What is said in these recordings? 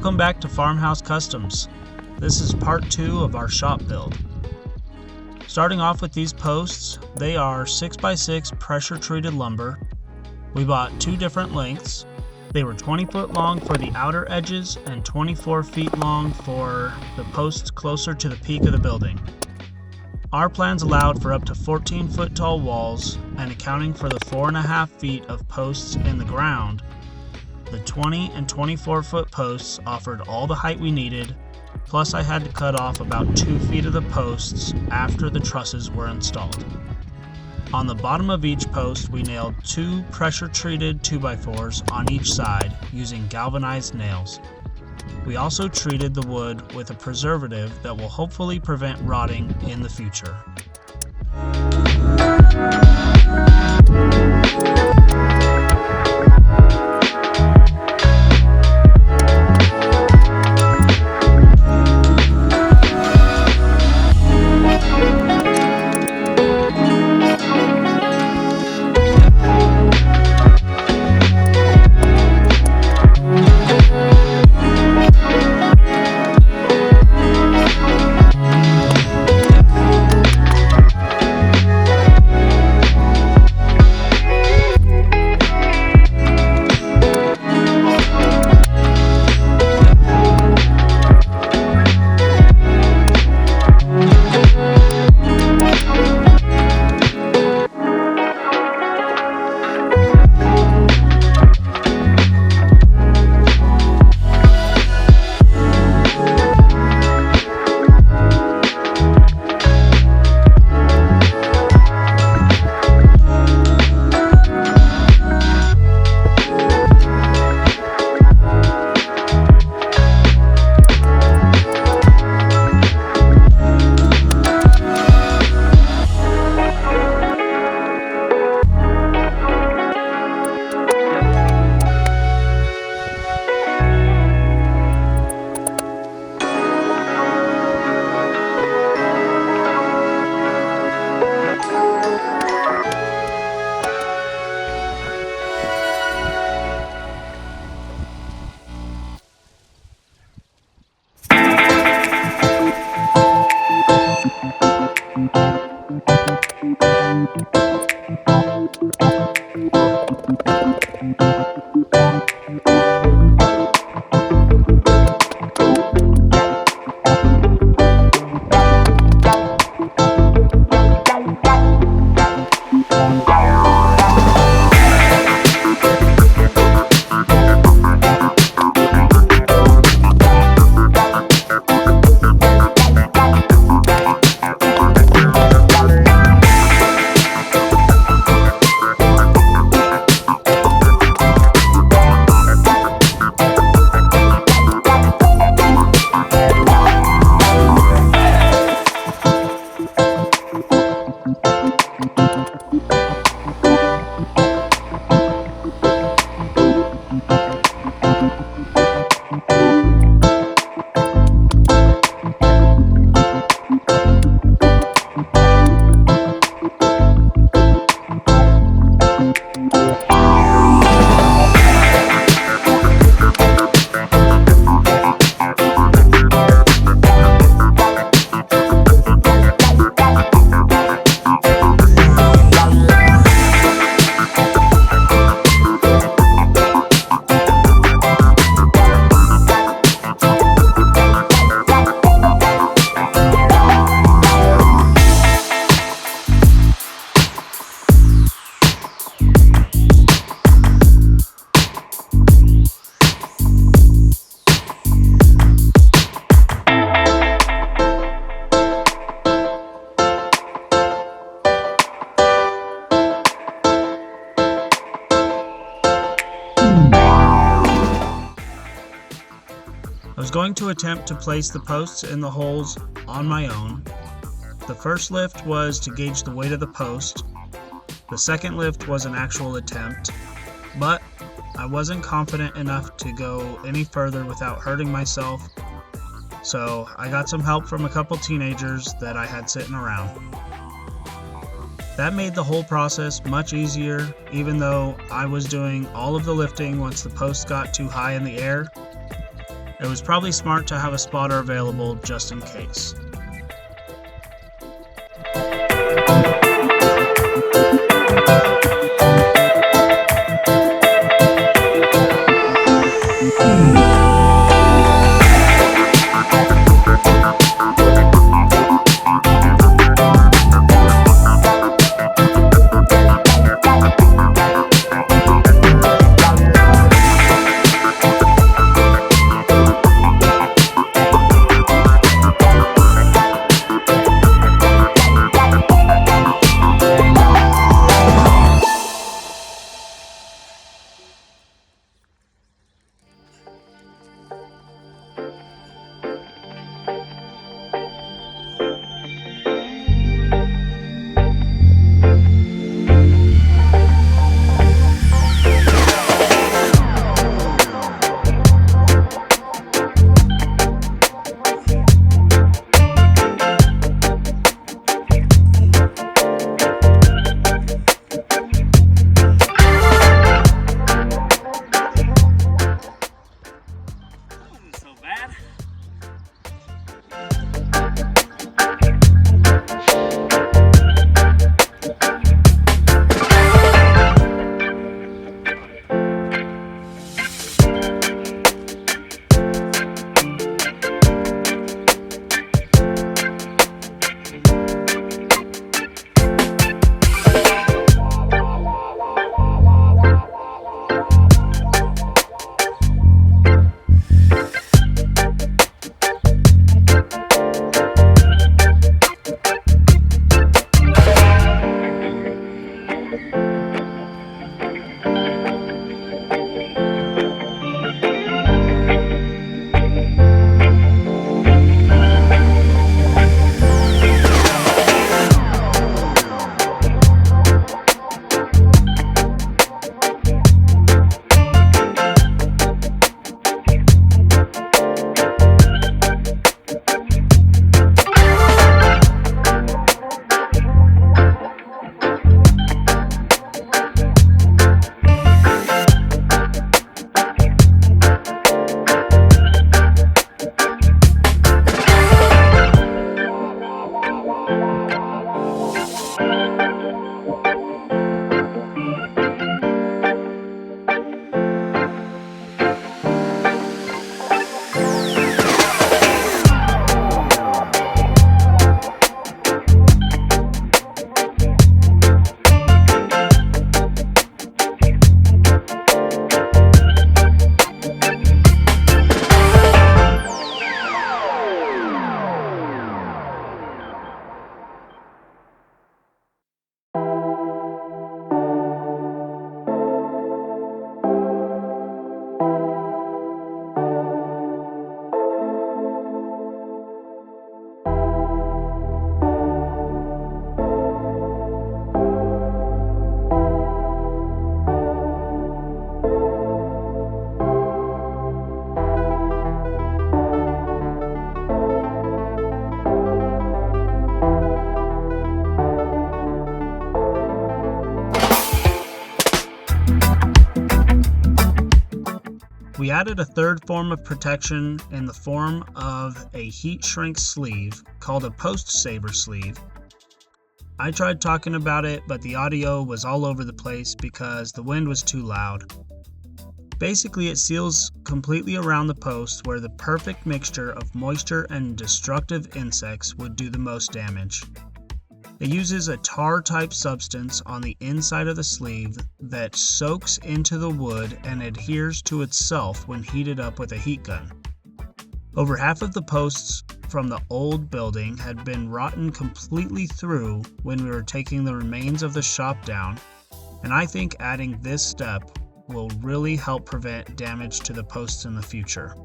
Welcome back to Farmhouse Customs. This is part 2 of our shop build. Starting off with these posts, they are 6x6 pressure treated lumber. We bought 2 different lengths. They were 20 foot long for the outer edges and 24 feet long for the posts closer to the peak of the building. Our plans allowed for up to 14 foot tall walls, and accounting for the 4.5 feet of posts in the ground, the 20 and 24 foot posts offered all the height we needed, plus I had to cut off about 2 feet of the posts after the trusses were installed. On the bottom of each post, we nailed 2 pressure treated 2x4s on each side using galvanized nails. We also treated the wood with a preservative that will hopefully prevent rotting in the future. I was going to attempt to place the posts in the holes on my own. The first lift was to gauge the weight of the post. The second lift was an actual attempt, but I wasn't confident enough to go any further without hurting myself, so I got some help from a couple teenagers that I had sitting around. That made the whole process much easier, even though I was doing all of the lifting once the posts got too high in the air. It was probably smart to have a spotter available just in case. We added a third form of protection in the form of a heat shrink sleeve called a post saver sleeve. I tried talking about it, but the audio was all over the place because the wind was too loud. Basically, it seals completely around the post where the perfect mixture of moisture and destructive insects would do the most damage. It uses a tar-type substance on the inside of the sleeve that soaks into the wood and adheres to itself when heated up with a heat gun. Over half of the posts from the old building had been rotten completely through when we were taking the remains of the shop down, and I think adding this step will really help prevent damage to the posts in the future.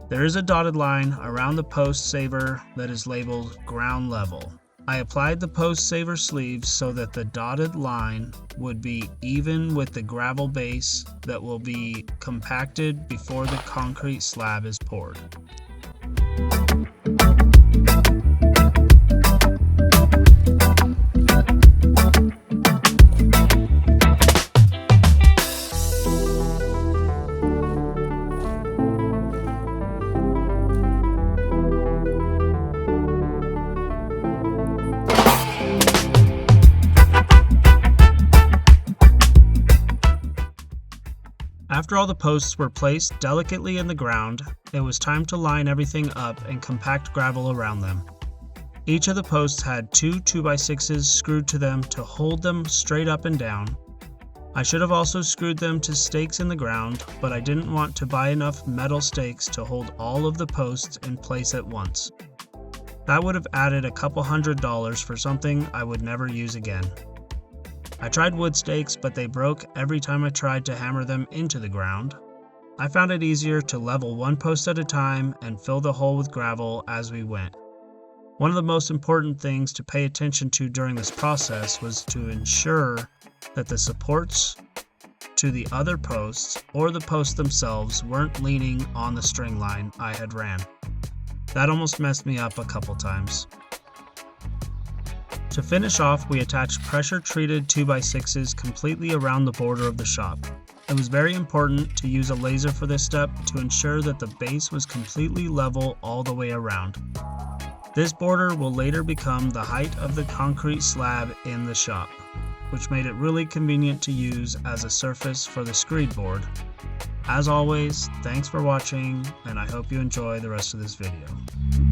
There is a dotted line around the post saver that is labeled ground level. I applied the post saver sleeves so that the dotted line would be even with the gravel base that will be compacted before the concrete slab is poured. After all the posts were placed delicately in the ground, it was time to line everything up and compact gravel around them. Each of the posts had two 2x6s screwed to them to hold them straight up and down. I should have also screwed them to stakes in the ground, but I didn't want to buy enough metal stakes to hold all of the posts in place at once. That would have added a couple $100 for something I would never use again. I tried wood stakes, but they broke every time I tried to hammer them into the ground. I found it easier to level one post at a time and fill the hole with gravel as we went. One of the most important things to pay attention to during this process was to ensure that the supports to the other posts or the posts themselves weren't leaning on the string line I had ran. That almost messed me up a couple times. To finish off, we attached pressure-treated 2x6s completely around the border of the shop. It was very important to use a laser for this step to ensure that the base was completely level all the way around. This border will later become the height of the concrete slab in the shop, which made it really convenient to use as a surface for the screed board. As always, thanks for watching, and I hope you enjoy the rest of this video.